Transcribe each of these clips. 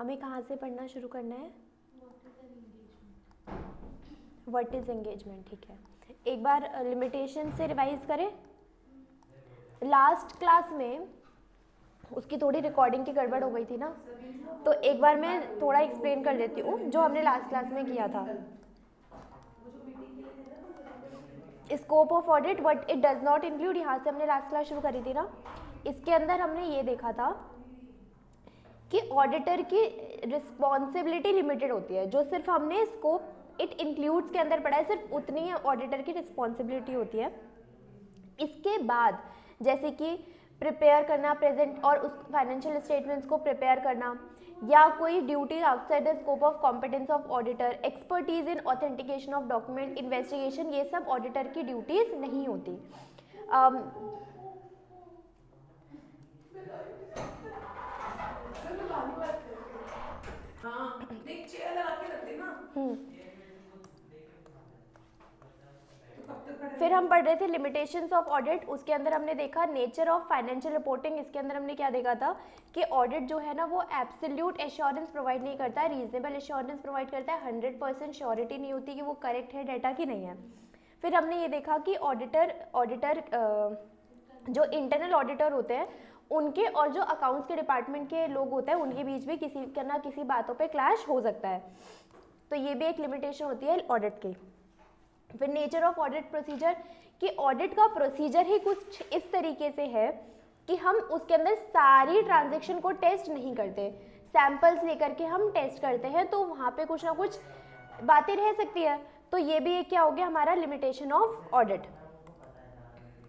हमें कहाँ से पढ़ना शुरू करना है? व्हाट इज एंगेजमेंट, ठीक है। एक बार लिमिटेशन से रिवाइज करें। लास्ट क्लास में उसकी थोड़ी रिकॉर्डिंग की गड़बड़ हो गई थी ना, तो एक बार मैं थोड़ा एक्सप्लेन कर देती हूँ जो हमने लास्ट क्लास में किया था। Scope of audit, what it does not include, यहाँ से हमने लास्ट क्लास शुरू करी थी ना। इसके अंदर हमने ये देखा था कि ऑडिटर की रिस्पॉन्सिबिलिटी लिमिटेड होती है। जो सिर्फ हमने स्कोप इट इंक्लूड्स के अंदर पढ़ा है, सिर्फ उतनी ही ऑडिटर की रिस्पॉन्सिबिलिटी होती है। इसके बाद जैसे कि प्रिपेयर करना प्रेजेंट और उस फाइनेंशियल स्टेटमेंट्स को प्रिपेयर करना, या कोई duty outside the scope of competence of auditor, expertise in authentication of document, investigation, ये सब ऑडिटर की ड्यूटीज नहीं होती। फिर हम पढ़ रहे थे लिमिटेशंस ऑफ ऑडिट, उसके अंदर हमने देखा नेचर ऑफ फाइनेंशियल रिपोर्टिंग। इसके अंदर हमने क्या देखा था कि ऑडिट जो है ना वो एब्सोल्यूट एश्योरेंस प्रोवाइड नहीं करता है, रीजनेबल एश्योरेंस प्रोवाइड करता है। 100% श्योरिटी नहीं होती कि वो करेक्ट है डाटा की नहीं है। फिर हमने ये देखा कि ऑडिटर जो इंटरनल ऑडिटर होते हैं उनके और जो अकाउंट्स के डिपार्टमेंट के लोग होते हैं उनके बीच भी किसी ना किसी बातों पे क्लैश हो सकता है, तो ये भी एक लिमिटेशन होती है ऑडिट की। फिर नेचर ऑफ ऑडिट प्रोसीजर, कि ऑडिट का प्रोसीजर ही कुछ इस तरीके से है कि हम उसके अंदर सारी ट्रांजैक्शन को टेस्ट नहीं करते, सैंपल्स लेकर के हम टेस्ट करते हैं, तो वहाँ पे कुछ ना कुछ बातें रह सकती है। तो ये भी एक क्या हो गया हमारा limitation of audit.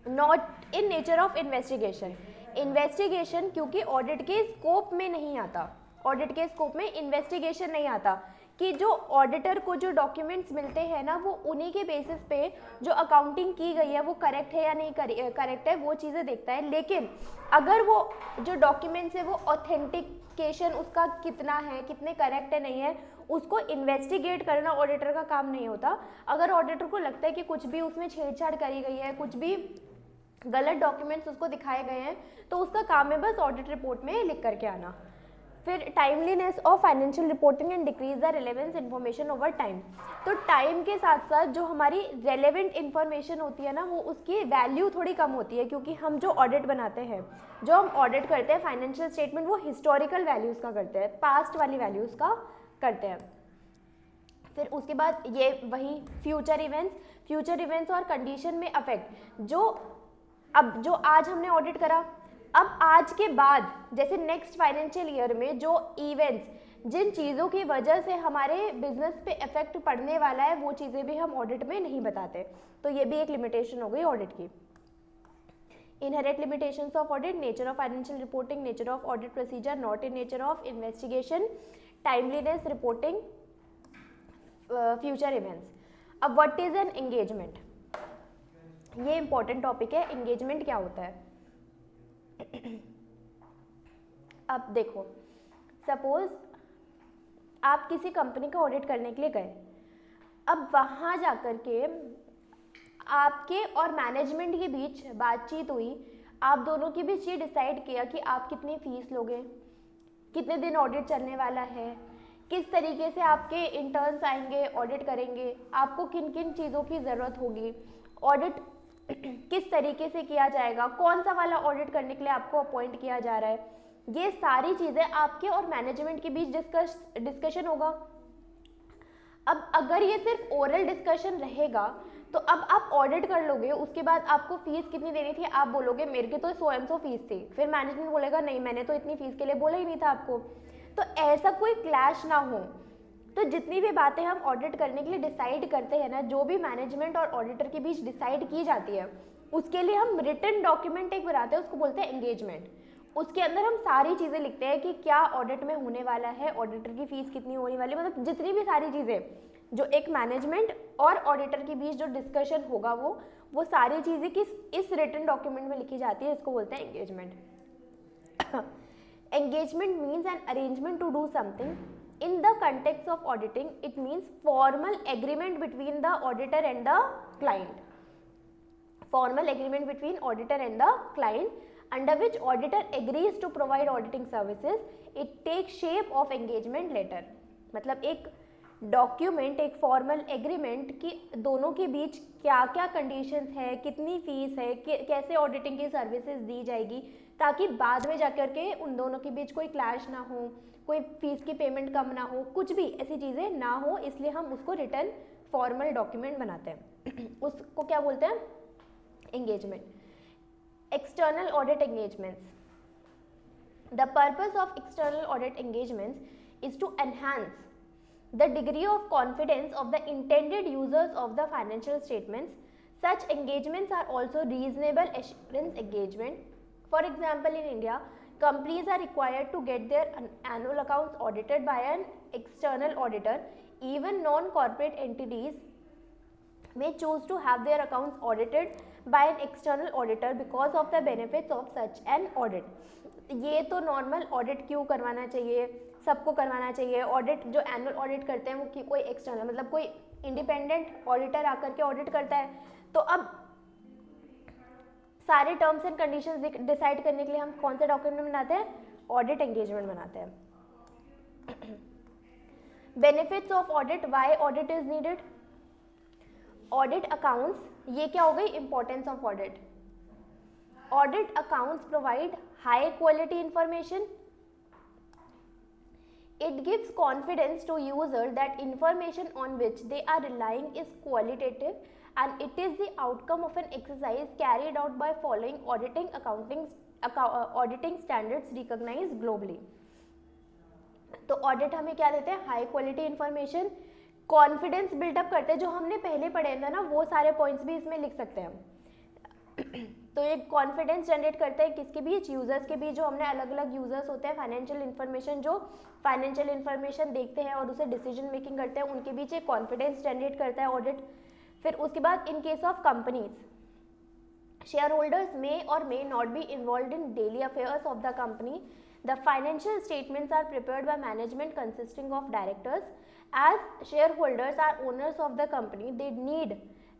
Not in nature of investigation, investigation क्योंकि ऑडिट के स्कोप में नहीं आता, ऑडिट के स्कोप में इन्वेस्टिगेशन नहीं आता कि जो ऑडिटर को जो डॉक्यूमेंट्स मिलते हैं ना वो उन्हीं के बेसिस पे जो अकाउंटिंग की गई है वो करेक्ट है या नहीं करेक्ट है वो चीज़ें देखता है। लेकिन अगर वो जो डॉक्यूमेंट्स है वो ऑथेंटिकेशन उसका कितना है, कितने करेक्ट है नहीं है, उसको इन्वेस्टिगेट करना ऑडिटर का काम नहीं होता। अगर ऑडिटर को लगता है कि कुछ भी उसमें छेड़छाड़ करी गई है, कुछ भी गलत डॉक्यूमेंट्स उसको दिखाए गए हैं, तो उसका काम है बस ऑडिट रिपोर्ट में लिख करके आना। फिर timeliness of financial reporting and decrease the relevance information over time, तो टाइम के साथ साथ जो हमारी रेलेवेंट इन्फॉर्मेशन होती है ना वो उसकी वैल्यू थोड़ी कम होती है, क्योंकि हम जो ऑडिट बनाते हैं, जो हम ऑडिट करते हैं फाइनेंशियल स्टेटमेंट, वो हिस्टोरिकल वैल्यूज़ का करते हैं, पास्ट वाली वैल्यूज़ का करते हैं। फिर उसके बाद ये वही फ्यूचर इवेंट्स और कंडीशन में अफेक्ट, जो अब जो आज हमने ऑडिट करा, अब आज के बाद जैसे नेक्स्ट फाइनेंशियल ईयर में जो इवेंट्स जिन चीज़ों की वजह से हमारे बिजनेस पे इफेक्ट पड़ने वाला है वो चीज़ें भी हम ऑडिट में नहीं बताते, तो ये भी एक लिमिटेशन हो गई ऑडिट की। Inherent limitations of audit, nature of financial reporting, nature of audit procedure, not in nature of investigation, timeliness reporting, future events. अब व्हाट इज एन एंगेजमेंट, ये इंपॉर्टेंट टॉपिक है। एंगेजमेंट क्या होता है? अब देखो, सपोज आप किसी कंपनी का ऑडिट करने के लिए गए, अब वहाँ जाकर के आपके और मैनेजमेंट के बीच बातचीत हुई, आप दोनों के बीच ये डिसाइड किया कि आप कितनी फीस लोगे, कितने दिन ऑडिट चलने वाला है, किस तरीके से आपके इंटर्न्स आएंगे ऑडिट करेंगे, आपको किन किन चीज़ों की ज़रूरत होगी, ऑडिट किस तरीके से किया जाएगा, कौन सा वाला ऑडिट करने के लिए आपको अपॉइंट किया जा रहा है, ये सारी चीज़ें आपके और मैनेजमेंट के बीच डिस्कशन होगा। अब अगर ये सिर्फ ओरल डिस्कशन रहेगा तो अब आप ऑडिट कर लोगे, उसके बाद आपको फीस कितनी देनी थी, आप बोलोगे मेरे की तो 100 फीस थी, फिर मैनेजमेंट बोलेगा नहीं मैंने तो इतनी फीस के लिए बोला ही नहीं था आपको, तो ऐसा कोई क्लैश ना हो। तो जितनी भी बातें हम ऑडिट करने के लिए डिसाइड करते हैं ना, जो भी मैनेजमेंट और ऑडिटर के बीच डिसाइड की जाती है, उसके लिए हम रिटन डॉक्यूमेंट एक बनाते हैं, उसको बोलते हैं एंगेजमेंट। उसके अंदर हम सारी चीज़ें लिखते हैं कि क्या ऑडिट में होने वाला है, ऑडिटर की फीस कितनी होने वाली, मतलब जितनी भी सारी चीज़ें जो एक मैनेजमेंट और ऑडिटर के बीच जो डिस्कशन होगा वो सारी चीज़ें इस रिटन डॉक्यूमेंट में लिखी जाती है, इसको बोलते हैं engagement. Engagement means an arrangement to do something in the context of auditing. It means formal agreement between the auditor and the client. Formal agreement between auditor and the client under which auditor agrees to provide auditing services, it takes shape of engagement letter. मतलब एक document, एक formal agreement कि दोनों के बीच क्या क्या conditions है, कितनी फीस है, कैसे ऑडिटिंग की सर्विसेज दी जाएगी, ताकि बाद में जाकर के उन दोनों के बीच कोई क्लैश ना हो, कोई फीस की पेमेंट कम ना हो, कुछ भी ऐसी चीज़ें ना हो, इसलिए हम उसको रिटर्न फॉर्मल डॉक्यूमेंट बनाते हैं। उसको क्या बोलते हैं? Engagement. External audit engagements. The purpose of external audit engagements is to enhance the degree of confidence of the intended users of the financial statements. Such engagements are also reasonable assurance engagement. For example, in India, companies are required to get their annual accounts audited by an external auditor. Even non-corporate entities may choose to have their accounts audited by an external auditor because of the benefits of such an audit. ये तो normal audit क्यों करवाना चाहिए, सबको करवाना चाहिए। Audit जो annual audit करते हैं वो कोई एक्सटर्नल, मतलब कोई इंडिपेंडेंट ऑडिटर आकर के ऑडिट करता है। तो अब सारे टर्म्स एंड कंडीशंस डिसाइड करने के लिए हम कौन से डॉक्यूमेंट बनाते हैं? ऑडिट एंगेजमेंट बनाते हैं। Benefits of audit, why audit is needed? Audit accounts, ये क्या हो गई? Importance of audit. Audit accounts provide high quality information. It gives confidence to users that information on which they are relying is qualitative, and it is the outcome of an exercise carried out by following auditing standards recognized globally. तो audit हमें क्या देते हैं? High quality information, confidence build up करते हैं। जो हमने पहले पढ़े थे ना, वो सारे पॉइंट्स भी इसमें लिख सकते हैं हम। तो ये कॉन्फिडेंस जनरेट करते हैं किसके बीच? यूजर्स के बीच। जो हमने अलग अलग यूजर्स होते हैं, फाइनेंशियल इन्फॉर्मेशन, जो फाइनेंशियल इन्फॉर्मेशन देखते हैं और उसे डिसीजन मेकिंग करते हैं, उनके बीच एक कॉन्फिडेंस जनरेट करता है ऑडिट। फिर उसके बाद in case of companies, shareholders may और may not be involve in daily affairs of the company. The financial statements are prepared by management consisting of directors. As shareholders are owners of the company, they need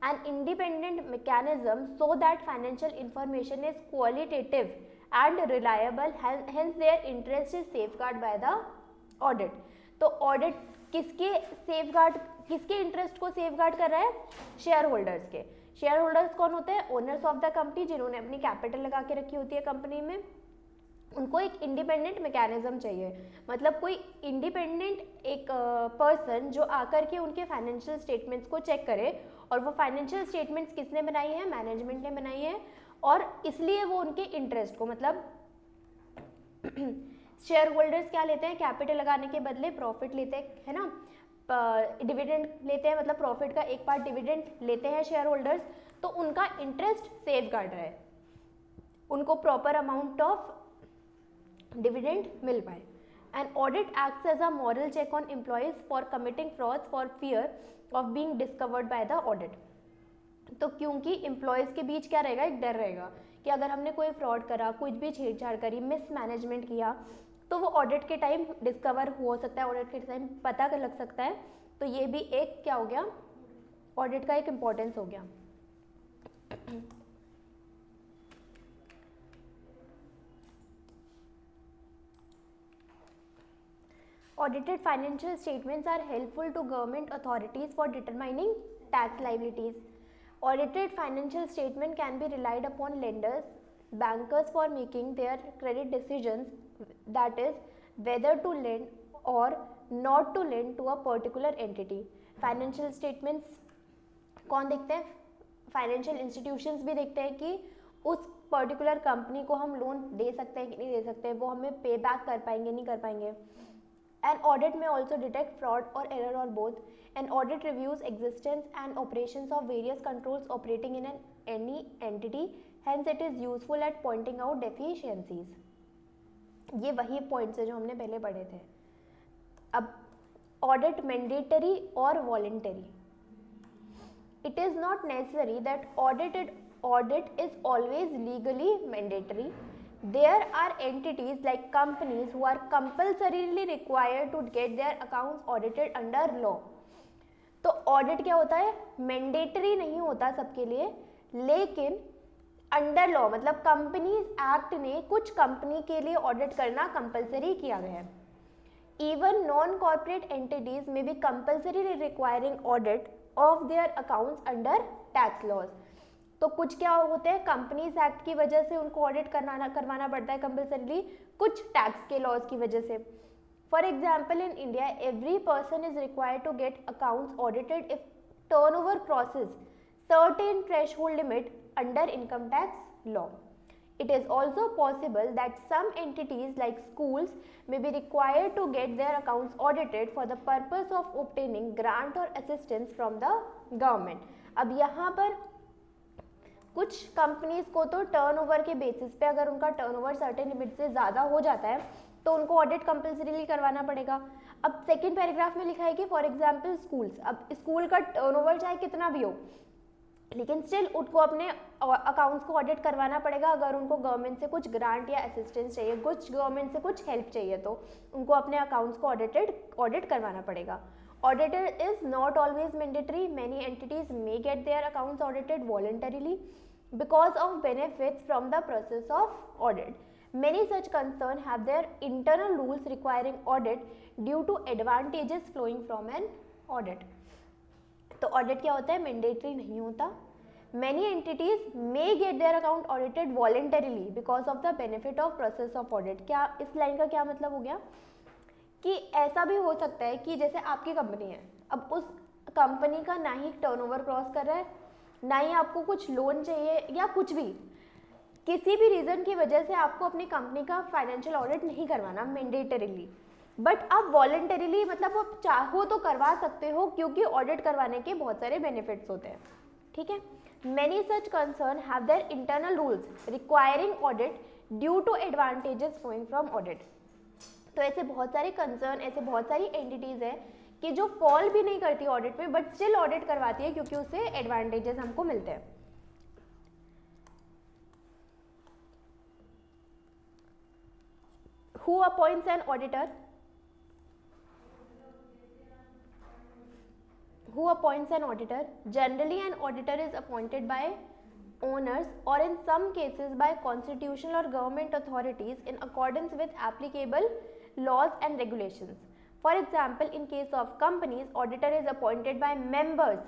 an independent mechanism so that financial information is qualitative and reliable. Hence, their interest is safeguarded by the audit. तो audit किसके interest को safeguard कर रहा है? Share holders के। Share holders कौन होते हैं? ओनर्स ऑफ द कंपनी, जिन्होंने अपनी कैपिटल लगा के रखी होती है कंपनी में। उनको एक इंडिपेंडेंट मैकेनिज्म चाहिए, मतलब कोई इंडिपेंडेंट एक पर्सन जो आकर के उनके फाइनेंशियल स्टेटमेंट्स को चेक करे। और वो फाइनेंशियल स्टेटमेंट्स किसने बनाई है? मैनेजमेंट ने बनाई है। और इसलिए वो उनके इंटरेस्ट को, मतलब शेयर होल्डर्स क्या लेते हैं? कैपिटल लगाने के बदले प्रॉफिट लेते हैं, है ना, डिविडेंड लेते हैं, मतलब प्रॉफिट का एक पार्ट डिविडेंड लेते हैं शेयर होल्डर्स। तो उनका इंटरेस्ट सेफ गार्ड रहे, उनको प्रॉपर अमाउंट ऑफ डिविडेंड मिल पाए. An audit acts as a moral check on employees for committing frauds for fear of being discovered by the audit. तो क्योंकि employees के बीच क्या रहेगा, एक डर रहेगा कि अगर हमने कोई फ्रॉड करा, कुछ भी छेड़छाड़ करी, मिसमैनेजमेंट किया, तो वो ऑडिट के टाइम डिस्कवर हो सकता है, ऑडिट के टाइम पता कर लग सकता है. तो ये भी एक क्या हो गया, ऑडिट का एक इम्पोर्टेंस हो गया. Audited financial statements are helpful to government authorities for determining tax liabilities. Audited financial statement can be relied upon lenders, bankers for making their credit decisions, that is, whether to lend or not to lend to a particular entity. Financial statements कौन देखते हैं? Financial institutions भी देखते हैं कि उस particular company को हम लोन दे सकते हैं कि नहीं दे सकते, वो हमें पे बैक कर पाएंगे नहीं कर पाएंगे. An audit may also detect fraud or error or both. An audit reviews existence and operations of various controls operating in any entity. Hence, it is useful at pointing out deficiencies. ये वही points है जो हमने पहले पढ़े थे. अब audit mandatory और voluntary. It is not necessary that audit is always legally mandatory. There are entities like companies who are compulsorily required to get their accounts audited under law. तो ऑडिट क्या होता है, मैंडेटरी नहीं होता सबके लिए, लेकिन अंडर लॉ मतलब कंपनीज एक्ट ने कुछ कंपनी के लिए ऑडिट करना कंपलसरी किया गया है. इवन नॉन कॉर्पोरेट एंटिटीज में be compulsory requiring audit of their accounts under tax laws. तो कुछ क्या होते हैं, कंपनीज एक्ट की वजह से उनको ऑडिट करवाना पड़ता है कंपलसरीली, कुछ टैक्स के लॉज की वजह से. For example in India every person is required to get accounts audited if turnover crosses certain threshold limit under income tax law. It is also possible that some entities like schools may be required to get their accounts audited for the purpose of obtaining grant or assistance from the government. अब यहाँ पर कुछ companies को तो turnover के basis पे अगर उनका टर्नओवर सर्टेन लिमिट से ज़्यादा हो जाता है तो उनको ऑडिट कंपल्सरीली करवाना पड़ेगा. अब सेकेंड पैराग्राफ में लिखा है कि फॉर एग्जाम्पल स्कूल्स, अब स्कूल का टर्नओवर चाहे कितना भी हो लेकिन स्टिल उनको अपने अकाउंट्स को ऑडिट करवाना पड़ेगा. अगर उनको गवर्नमेंट से कुछ ग्रांट या असिस्टेंस चाहिए, कुछ गवर्नमेंट से कुछ हेल्प चाहिए तो उनको अपने अकाउंट्स को ऑडिट करवाना पड़ेगा. Auditor is not always mandatory. Many entities may gate their accounts audited voluntarily because of benefits from the process of audit. Many such concerns have their internal rules requiring audit due to advantages flowing from an audit. तो audit क्या होता है, mandatory नहीं होता. Many entities may get their account audited voluntarily because of the benefit of process of audit. क्या इस line का क्या मतलब हो गया कि ऐसा भी हो सकता है कि जैसे आपकी कंपनी है, अब उस कंपनी का ना ही टर्नओवर क्रॉस कर रहा है, ना ही आपको कुछ लोन चाहिए या कुछ भी, किसी भी रीज़न की वजह से आपको अपनी कंपनी का फाइनेंशियल ऑडिट नहीं करवाना मैंडेटरीली, बट आप वॉलंटरीली मतलब आप चाहो तो करवा सकते हो क्योंकि ऑडिट करवाने के बहुत सारे बेनिफिट्स होते हैं. ठीक है. Many such concern have their internal rules requiring audit due to advantages flowing from audit. तो ऐसे बहुत सारे कंसर्न, ऐसे बहुत सारी एंटिटीज हैं कि जो फॉल भी नहीं करती ऑडिट में बट स्टिल ऑडिट करवाती है क्योंकि उससे एडवांटेजेस हमको मिलते हैं. Who appoints an auditor? Who appoints an auditor? Generally, an auditor is appointed by owners or in some cases by constitutional or government authorities in accordance with applicable laws and regulations. For example, in case of companies, auditor is appointed by members,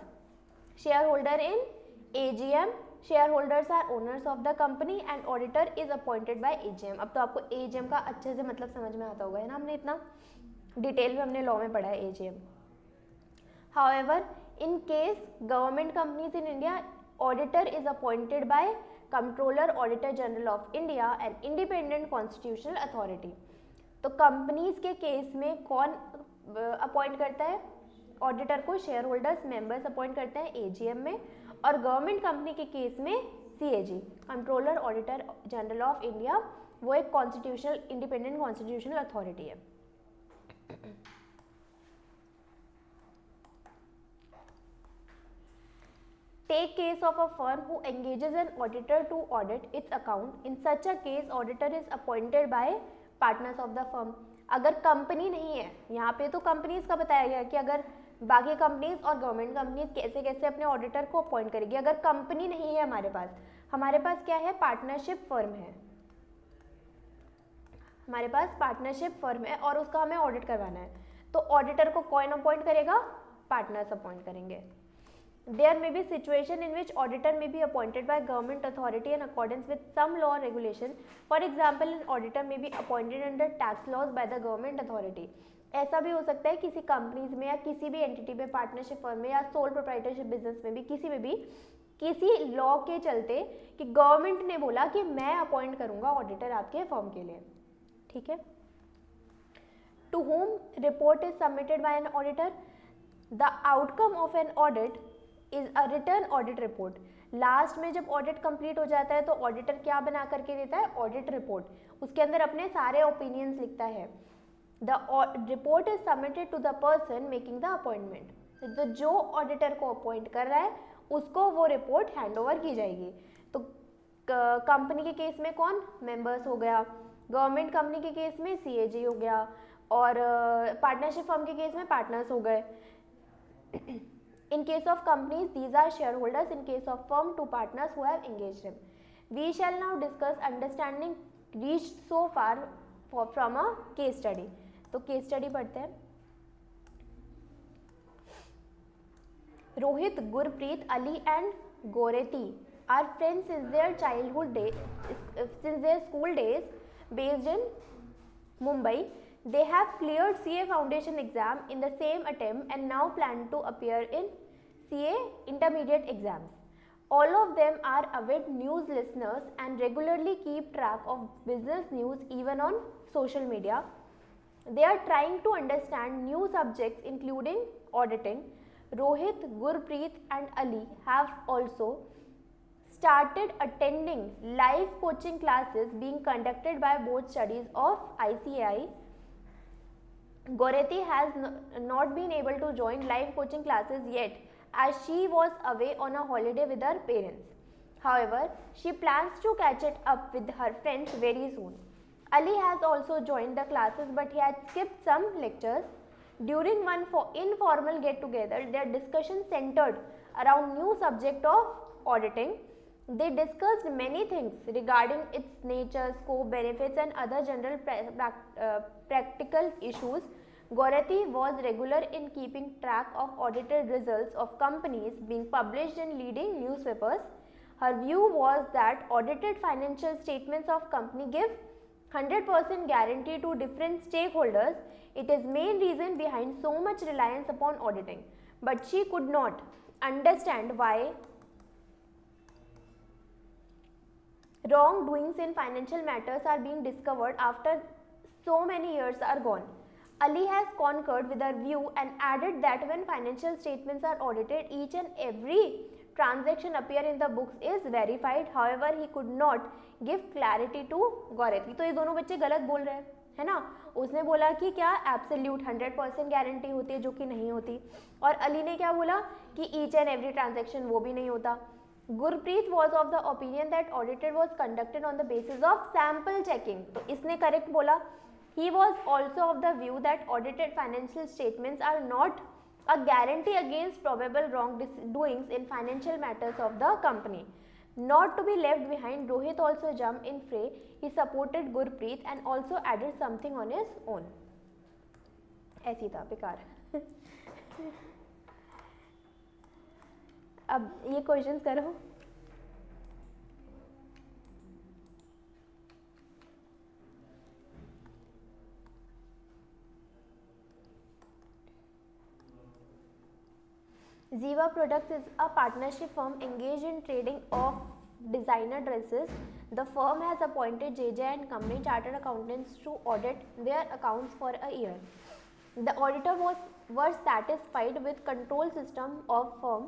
shareholder in AGM. Shareholders are owners of the company and auditor is appointed by AGM. अब तो आपको AGM का अच्छे से मतलब समझ में आता होगा, है ना, हमने इतना डिटेल में हमने लॉ में पढ़ा है AGM. However, in case government companies in India, auditor is appointed by Comptroller Auditor General of India, an independent constitutional authority. तो कंपनीज के केस में कौन अपॉइंट करता है ऑडिटर को? शेयर होल्डर्स, मेंबर्स अपॉइंट करते हैं AGM में. और गवर्नमेंट कंपनी के केस में CAG, controller auditor general of India, वो एक कॉन्स्टिट्यूशनल इंडिपेंडेंट कॉन्स्टिट्यूशनल अथॉरिटी है. Take case of a firm who engages an auditor to audit its account. In such a case, auditor is appointed by partners of the firm. अगर company नहीं है, यहाँ पे तो companies का बताया गया कि अगर बाकी कंपनीज और गवर्नमेंट कंपनीज कैसे कैसे अपने ऑडिटर को अपॉइंट करेगी. अगर कंपनी नहीं है हमारे पास क्या है, पार्टनरशिप फर्म है. हमारे पास पार्टनरशिप फर्म है और उसका हमें ऑडिट करवाना है, तो ऑडिटर को कौन अपॉइंट करेगा? पार्टनर्स अपॉइंट करेंगे. There may be situation in which auditor may be appointed by government authority in accordance with some law or regulation. For example, an auditor may be appointed under tax laws by the government authority. ऐसा भी हो सकता है किसी companies में या किसी भी एंटिटी में, पार्टनरशिप फर्म में या सोल प्रोप्राइटरशिप बिजनेस में भी, किसी में भी किसी लॉ के चलते कि गवर्नमेंट ने बोला कि मैं अपॉइंट करूंगा ऑडिटर आपके फर्म के लिए. ठीक है. To whom report is submitted by an auditor. The outcome of an audit is a return audit report. Last में जब ऑडिट कंप्लीट हो जाता है तो ऑडिटर क्या बना करके देता है? Audit report. उसके अंदर अपने सारे ओपिनियंस लिखता है. The report is submitted to the person making the appointment. तो जो ऑडिटर को अपॉइंट कर रहा है उसको वो रिपोर्ट हैंड ओवर की जाएगी. तो कंपनी के केस में कौन? मेंबर्स हो गया. गवर्नमेंट कंपनी के केस में CAG हो गया. और पार्टनरशिप फर्म के केस में पार्टनर्स हो गए. In case of companies, these are shareholders. In case of firm, two partners who have engaged him. We shall now discuss understanding reach so far from a case study. तो case study पढ़ते हैं। Rohit, Gurpreet, Ali and Goreti are friends since their childhood days, since their school days based in Mumbai. They have cleared CA foundation exam in the same attempt and now plan to appear in CA intermediate exams. All of them are avid news listeners and regularly keep track of business news even on social media. They are trying to understand new subjects including auditing. Rohit, Gurpreet and Ali have also started attending live coaching classes being conducted by both studies of ICAI. Goreti has not been able to join live coaching classes yet as she was away on a holiday with her parents. However, she plans to catch it up with her friends very soon. Ali has also joined the classes but he had skipped some lectures. During one informal get-together, their discussion centered around new subject of auditing. They discussed many things regarding its nature, scope, benefits and other general practical issues. Goreti was regular in keeping track of audited results of companies being published in leading newspapers. Her view was that audited financial statements of company give 100% guarantee to different stakeholders. It is main reason behind so much reliance upon auditing. But she could not understand why wrongdoings in financial matters are being discovered after so many years are gone. Ali has concurred with her view and added that when financial statements are audited, each and every transaction appear in the books is verified. However, he could not give clarity to Goreti. तो ये दोनों बच्चे गलत बोल रहे हैं, है ना। उसने बोला कि क्या एब्सोल्यूट 100% गारंटी होती है, जो कि नहीं होती, और अली ने क्या बोला कि ईच एंड एवरी ट्रांजैक्शन, वो भी नहीं होता। Gurpreet was of the opinion that audited was conducted on the basis of sample checking, तो इसने करेक्ट बोला। He was also of the view that audited financial statements are not a guarantee against probable wrongdoings in financial matters of the company. Not to be left behind, Rohit also jumped in fray. He supported Gurpreet and also added something on his own. ऐसी था बेकार। अब ये questions करो। Ziva Products is a partnership firm engaged in trading of designer dresses. The firm has appointed JJ and Company Chartered Accountants to audit their accounts for a year. The auditor were satisfied with control system of firm,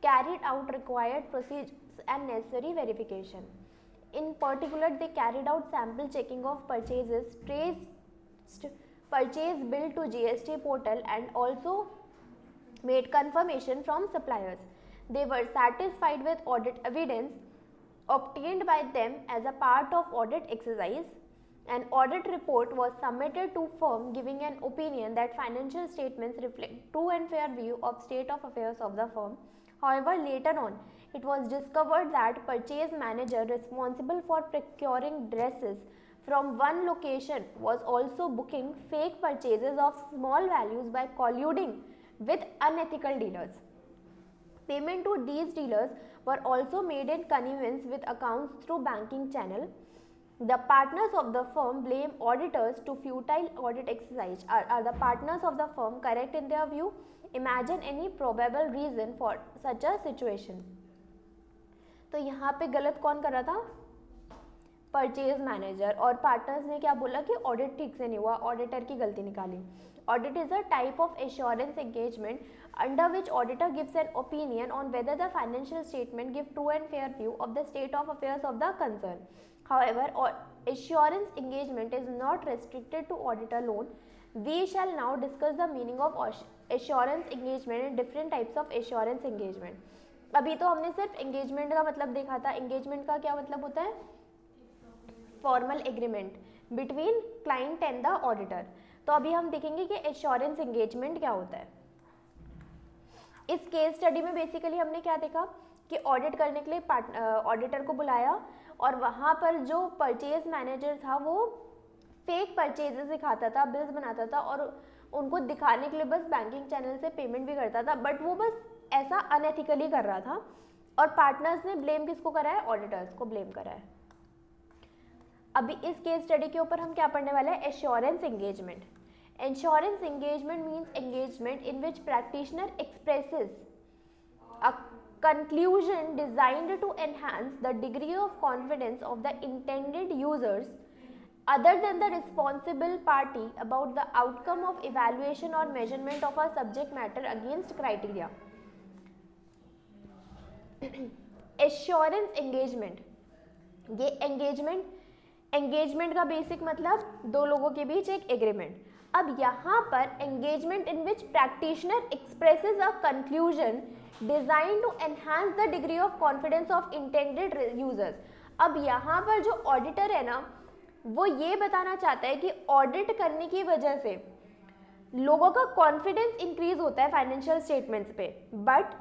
carried out required procedures and necessary verification. In particular, they carried out sample checking of purchases, traced purchase bill to GST portal and also made confirmation from suppliers. They were satisfied with audit evidence obtained by them as a part of audit exercise. An audit report was submitted to firm giving an opinion that financial statements reflect true and fair view of state of affairs of the firm. However, later on, it was discovered that purchase manager responsible for procuring dresses from one location was also booking fake purchases of small values by colluding with unethical dealers. Payment to these dealers were also made in connivance with accounts through banking channel. The partners of the firm blame auditors to futile audit exercise. Are the partners of the firm correct in their view? Imagine any probable reason for such a situation. तो यहाँ पे गलत कौन कर रहा था? Purchase manager, और partners ने क्या बोला कि ऑडिट ठीक से नहीं हुआ, ऑडिटर की गलती निकाली। Audit is a type of assurance engagement under which auditor gives an opinion on whether the financial statement give true and fair view of the state of affairs of the concern. However, assurance engagement is not restricted to audit alone. We shall now discuss the meaning of assurance engagement and different types of assurance engagement. अभी तो हमने सिर्फ engagement का मतलब देखा था। engagement का क्या मतलब होता है? Formal agreement between client and the auditor. तो अभी हम देखेंगे कि एश्योरेंस एंगेजमेंट क्या होता है। इस केस स्टडी में बेसिकली हमने क्या देखा कि ऑडिट करने के लिए ऑडिटर को बुलाया और वहाँ पर जो परचेज मैनेजर था वो फेक परचेजेस दिखाता था, बिल्स बनाता था और उनको दिखाने के लिए बस बैंकिंग चैनल से पेमेंट भी करता था, बट वो बस ऐसा अनएथिकली कर रहा था। और पार्टनर्स ने ब्लेम किसको करा है? ऑडिटर्स को ब्लेम करा है। अभी इस केस स्टडी के ऊपर हम क्या पढ़ने वाले हैं? Assurance engagement. Assurance engagement means engagement in which practitioner expresses a conclusion designed to enhance the degree of confidence of the intended users other than the responsible party about the outcome of evaluation or measurement of a subject matter against criteria. Assurance engagement, ये engagement का basic मतलब दो लोगों के बीच एक agreement. अब यहाँ पर engagement in which practitioner expresses a conclusion design to enhance the degree of confidence of intended users. अब यहाँ पर जो ऑडिटर है ना, वो ये बताना चाहता है कि ऑडिट करने की वजह से लोगों का कॉन्फिडेंस इंक्रीज होता है फाइनेंशियल स्टेटमेंट्स पे, बट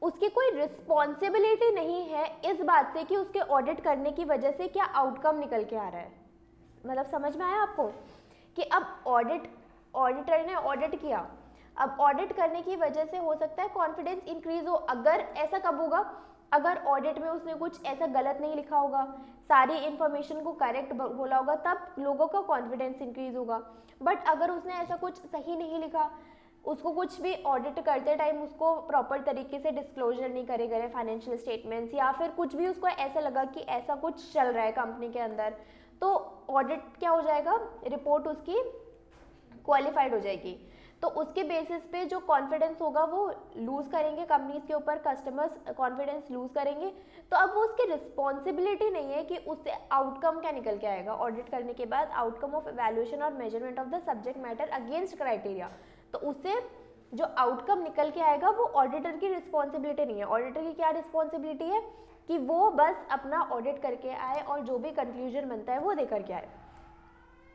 उसकी कोई रिस्पॉन्सिबिलिटी नहीं है इस बात से कि उसके ऑडिट करने की वजह से क्या आउटकम निकल के आ रहा है। मतलब समझ में आया आपको कि अब ऑडिटर ने ऑडिट किया, अब ऑडिट करने की वजह से हो सकता है कॉन्फिडेंस इंक्रीज हो। अगर ऐसा कब होगा? अगर ऑडिट में उसने कुछ ऐसा गलत नहीं लिखा होगा, सारी इन्फॉर्मेशन को करेक्ट बोला होगा, तब लोगों का कॉन्फिडेंस इंक्रीज होगा। बट अगर उसने ऐसा कुछ सही नहीं लिखा, उसको कुछ भी ऑडिट करते टाइम उसको प्रॉपर तरीके से डिस्क्लोजर नहीं करे गए फाइनेंशियल स्टेटमेंट्स, या फिर कुछ भी उसको ऐसा लगा कि ऐसा कुछ चल रहा है कंपनी के अंदर, तो ऑडिट क्या हो जाएगा? रिपोर्ट उसकी क्वालिफाइड हो जाएगी। तो उसके बेसिस पे जो कॉन्फिडेंस होगा वो लूज करेंगे कंपनीज के ऊपर, कस्टमर्स कॉन्फिडेंस लूज करेंगे। तो अब वो उसकी रिस्पॉन्सिबिलिटी नहीं है कि उससे आउटकम क्या निकल के आएगा ऑडिट करने के बाद, आउटकम ऑफ इवैल्यूएशन और measurement of the subject matter against criteria. तो उससे जो आउटकम निकल के आएगा वो ऑडिटर की रिस्पॉन्सिबिलिटी नहीं है। ऑडिटर की क्या रिस्पॉन्सिबिलिटी है कि वो बस अपना ऑडिट करके आए और जो भी कंक्लूजन बनता है वो दे करके आए।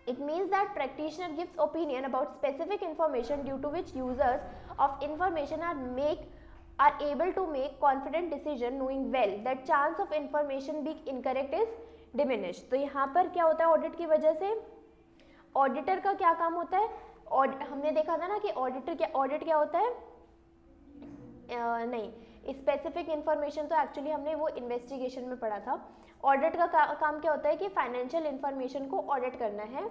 It means that practitioner gives opinion about specific information due to which users of information are able to make confident decision knowing well that chance of information being incorrect is diminished। तो यहाँ पर क्या होता है audit की वजह से? Auditor का क्या काम होता है? हमने देखा था ना कि ऑडिट क्या होता है? नहीं, स्पेसिफिक इंफॉर्मेशन तो एक्चुअली हमने वो इन्वेस्टिगेशन में पढ़ा था। ऑडिट का काम क्या होता है कि फाइनेंशियल इंफॉर्मेशन को ऑडिट करना है,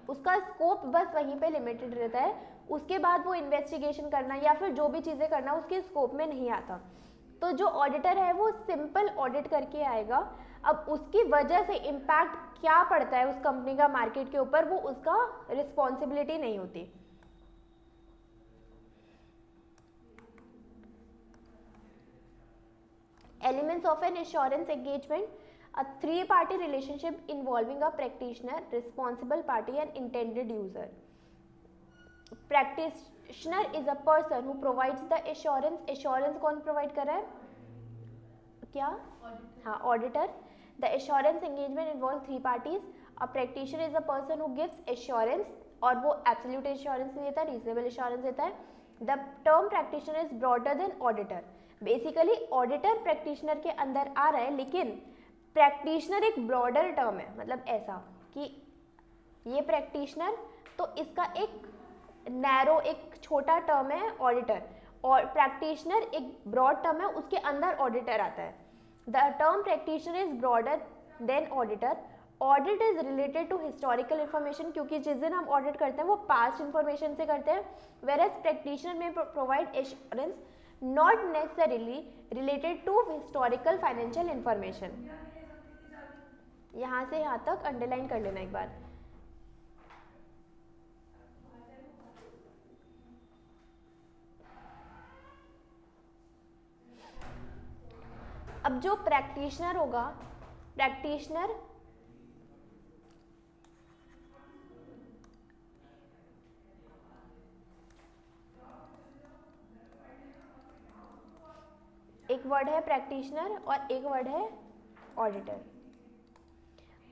उसका स्कोप बस वहीं पे लिमिटेड रहता है, उसके बाद वो इन्वेस्टिगेशन करना या फिर जो भी चीज़ें करना उसके स्कोप में नहीं आता। तो जो ऑडिटर है वो सिंपल ऑडिट करके आएगा। अब उसकी वजह से इम्पैक्ट क्या पड़ता है उस कंपनी का मार्केट के ऊपर, वो उसका रिस्पॉन्सिबिलिटी नहीं होती। Elements of an assurance engagement: a three-party relationship involving a practitioner, responsible party and intended user. Practitioner is a person who provides the assurance. Assurance कौन provide कर रहा है? क्या? हाँ, auditor. The assurance engagement involves three parties. A practitioner is a person who gives assurance, और वो absolute assurance नहीं देता, reasonable assurance देता है। The term practitioner is broader than auditor. Basically auditor practitioner के अंदर आ रहा है, लेकिन प्रैक्टिशनर एक ब्रॉडर टर्म है। मतलब ऐसा कि ये प्रैक्टिशनर, तो इसका एक नैरो एक छोटा टर्म है ऑडिटर, और प्रैक्टिशनर एक ब्रॉड टर्म है, उसके अंदर ऑडिटर आता है। The term practitioner is broader than auditor. Audit is related to historical information, क्योंकि जिस दिन हम ऑडिट करते हैं वो पास्ट इन्फॉर्मेशन से करते हैं, वेयर एज प्रैक्टिशनर में provide assurance not necessarily related to historical financial information। यहाँ से यहाँ तक अंडरलाइन कर लेना एक बार। अब जो प्रैक्टिशनर होगा, प्रैक्टिशनर एक वर्ड है प्रैक्टिशनर और एक वर्ड है ऑडिटर।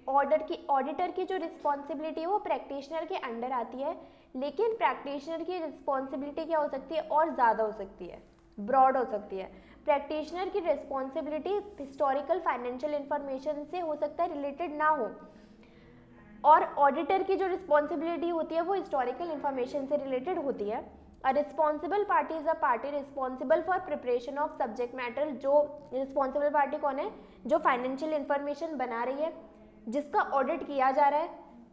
ऑडिटर की जो रिस्पॉन्सिबिलिटी है वो प्रैक्टिशनर के अंडर आती है, लेकिन प्रैक्टिशनर की रिस्पॉन्सिबिलिटी क्या हो सकती है? और ज़्यादा हो सकती है। ब्रॉड हो सकती है। प्रैक्टिशनर की रिस्पॉन्सिबिलिटी हिस्टोरिकल फाइनेंशियल इंफॉर्मेशन से हो सकता है रिलेटेड ना हो, और ऑडिटर की जो रिस्पॉन्सिबिलिटी होती है वो हिस्टोरिकल इंफॉर्मेशन से रिलेटेड होती है। A responsible party is a party responsible for preparation of subject matter. जो रिस्पॉन्सिबल पार्टी कौन है? जो फाइनेंशियल इंफॉर्मेशन बना रही है, जिसका ऑडिट किया जा रहा है।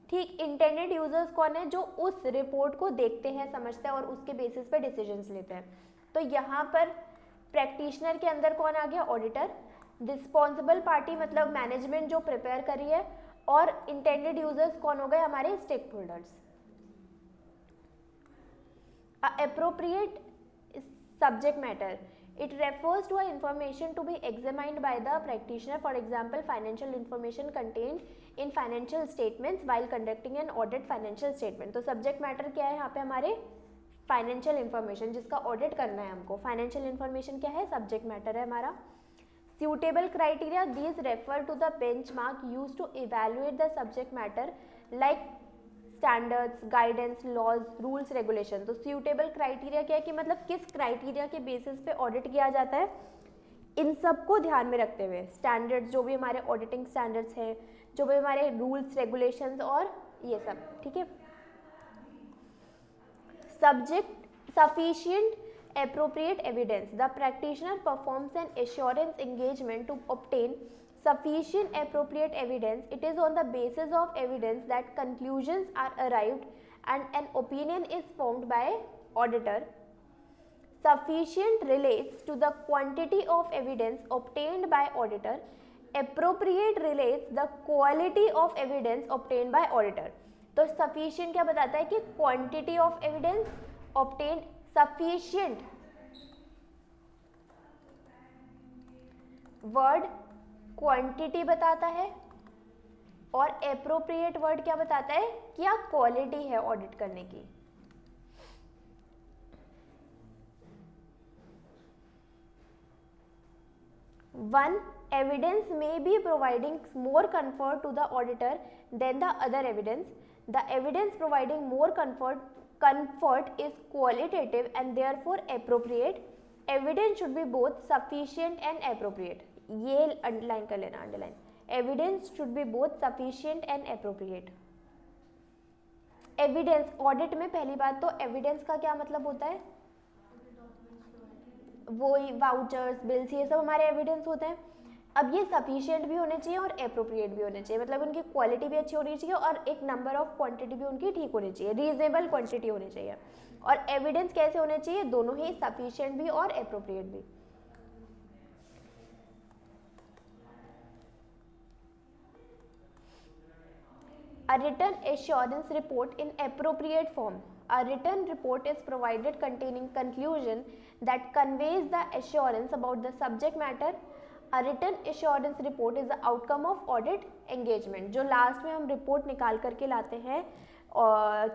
ठीक, इंटेंडेड यूजर्स कौन है? जो उस रिपोर्ट को देखते हैं, समझते हैं और उसके बेसिस पे डिसीजंस लेते हैं। तो यहाँ पर प्रैक्टिशनर के अंदर कौन आ गया? ऑडिटर। रिस्पॉन्सिबल पार्टी मतलब मैनेजमेंट जो प्रिपेयर कर रही है, और इंटेंडेड यूजर्स कौन हो गए? हमारे stakeholders. appropriate subject matter, it refers to a information to be examined by the practitioner, for example financial information contained in financial statements while conducting an audit financial statement। तो subject matter क्या है यहाँ पे? हमारे financial information जिसका audit करना है हमको। financial information क्या है? subject matter है हमारा। suitable criteria, these refer to the benchmark used to evaluate the subject matter like standards, guidance, laws, rules, regulation. तो सूटेबल क्राइटेरिया क्या है कि मतलब किस क्राइटेरिया के बेसिस पे ऑडिट किया जाता है, इन सब को ध्यान में रखते हुए स्टैंडर्ड्स, जो भी हमारे ऑडिटिंग स्टैंडर्ड्स हैं, जो भी हमारे रूल्स, रेगुलेशंस और ये सब, ठीक है। Subject sufficient appropriate evidence, the practitioner performs an assurance engagement to obtain sufficient appropriate evidence. It is on the basis of evidence that conclusions are arrived and an opinion is formed by auditor. Sufficient relates to the quantity of evidence obtained by auditor. Appropriate relates the quality of evidence obtained by auditor. तो sufficient क्या बताता है कि quantity of evidence obtained, sufficient word quantity बताता है, और appropriate word क्या बताता है? क्या क्वालिटी है ऑडिट करने की। One evidence may be providing more comfort to the auditor than the other evidence. The evidence providing more comfort is qualitative and therefore appropriate. Evidence should be both sufficient and appropriate. ये underline कर लेना, underline. Evidence should be both sufficient and appropriate. Evidence audit में पहली बात तो evidence का क्या मतलब होता है? वो वाउचर्स, बिल्स, ये सब हमारे एविडेंस होते हैं। अब ये सफिशिएंट भी होने चाहिए और एप्रोप्रिएट भी होने चाहिए, मतलब उनकी क्वालिटी भी अच्छी होनी चाहिए और एक नंबर ऑफ क्वांटिटी भी उनकी ठीक होनी चाहिए, रीजनेबल क्वांटिटी होनी चाहिए। और एविडेंस कैसे होने चाहिए? दोनों ही, सफिशिएंट भी और एप्रोप्रिएट भी। A written assurance report in appropriate form. A written report is provided containing conclusion that conveys the assurance about the subject matter. A written assurance report is the outcome of audit engagement. जो last में हम report निकाल करके लाते हैं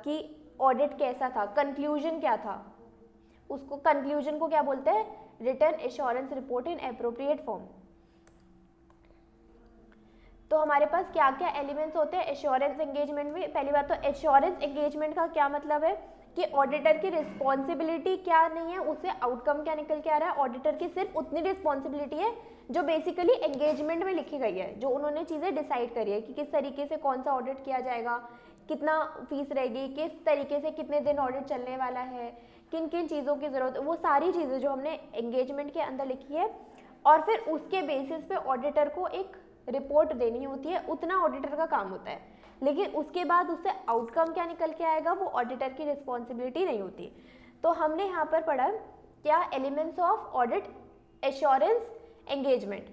कि audit कैसा था, conclusion क्या था, उसको कंक्लूजन को क्या बोलते हैं? Written assurance report in appropriate form. तो हमारे पास क्या क्या एलिमेंट्स होते हैं एश्योरेंस एंगेजमेंट में? पहली बात तो एश्योरेंस एंगेजमेंट का क्या मतलब है कि ऑडिटर की रिस्पॉन्सिबिलिटी क्या नहीं है, उससे आउटकम क्या निकल के आ रहा है। ऑडिटर की सिर्फ उतनी रिस्पॉन्सिबिलिटी है जो बेसिकली एंगेजमेंट में लिखी गई है, जो उन्होंने चीज़ें डिसाइड करी है कि किस तरीके से कौन सा ऑडिट किया जाएगा, कितना फीस रहेगी, किस तरीके से कितने दिन ऑडिट चलने वाला है, किन किन चीज़ों की ज़रूरत, वो सारी चीज़ें जो हमने एंगेजमेंट के अंदर लिखी है, और फिर उसके बेसिस पे ऑडिटर को एक रिपोर्ट देनी होती है। उतना ऑडिटर का काम होता है, लेकिन उसके बाद उससे आउटकम क्या निकल के आएगा वो ऑडिटर की रिस्पॉन्सिबिलिटी नहीं होती। तो हमने यहाँ पर पढ़ा क्या? Elements of audit assurance engagement.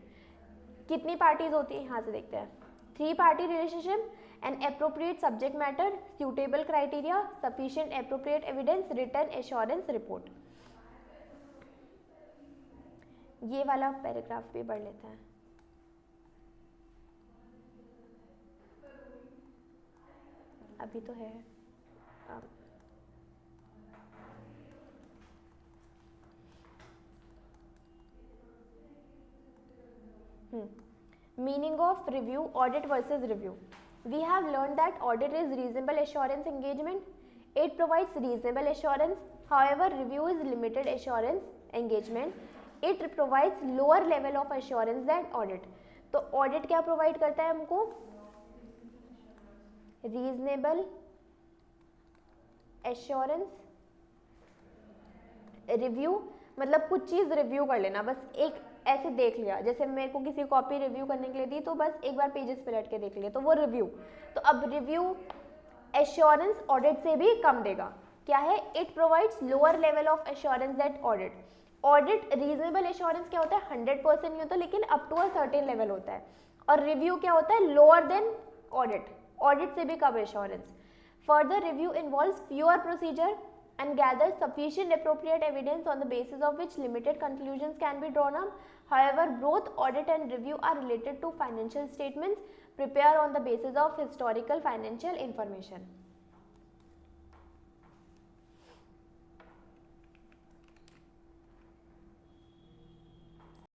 कितनी पार्टीज होती है यहाँ से देखते हैं? 3 party relationship, an appropriate subject matter, suitable criteria, sufficient appropriate evidence, written assurance report. ये वाला पैराग्राफ भी पढ़ लेते हैं। अभी तो है meaning of review, audit versus review. We have learn that audit is reasonable assurance engagement. It provides reasonable assurance. However, review is limited assurance engagement, it provides lower level of assurance than audit. तो audit क्या provide करता है हमको? Reasonable assurance, review मतलब कुछ चीज़ review कर लेना, बस एक ऐसे देख लिया, जैसे मेरे को किसी कॉपी रिव्यू करने के लिए दी तो बस एक बार पेजेस पे लट के देख लिया, तो वो रिव्यू. तो अब रिव्यू एश्योरेंस ऑडिट से भी कम देगा. क्या है? It provides lower level of assurance that audit. Audit reasonable assurance क्या होता है? 100% नहीं होता, लेकिन up to a certain level होता है. और रिव्यू क्या होता है? लोअर देन ऑडिट, ऑडिट से भी कम assurance. Further review involves fewer procedure and gathers sufficient appropriate evidence on the basis of which limited conclusions can be drawn up. However, both audit and review are related to financial statements prepared on the basis of historical financial information.